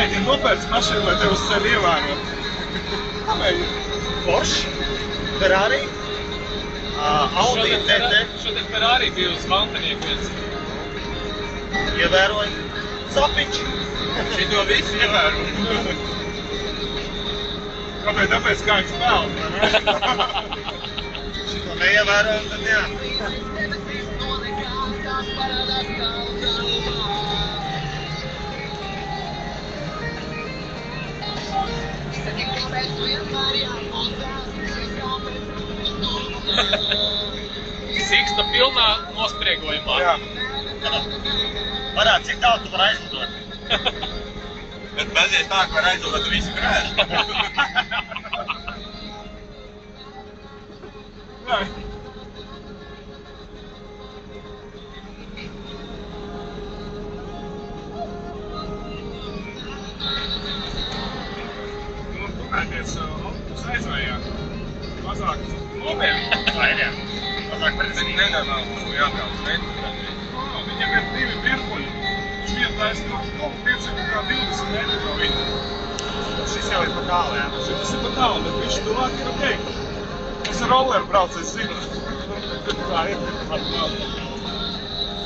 Pamēģini nopērc mašīnu, lai tev uz ceļu ievērot. Pamēģini. Porsche, Ferrari, Audi TT. Šodien Ferrari bija uz Vantanieku viens. Ievēroji. Sapiņš. Šito visu ievēro. Kāpēc? Tāpēc, kā viņš pelna, vai ne? Šito neievērojam, tad jā. Siksta pilnā nospriegojumā. Jā. Varētu, cik tālu tu var aizlidot? Bet bezies tā, ka var aizlidot visu krēšu. Jā. Nu, tukāties autobus aizvējā. Mazāk nopietni. Vairā. Mazāk par Bet nenormāli, tu jābrauc metru. Viņam ir 2 virpuļi. Viņš vientais no 5,20 metru no viņa. Šis jau ir pa tālu, jā. Šis ir pa tālu, bet viņš tuvāk ir ok. Es ar rolleru braucu, es zinu. Tā ir pa tālu.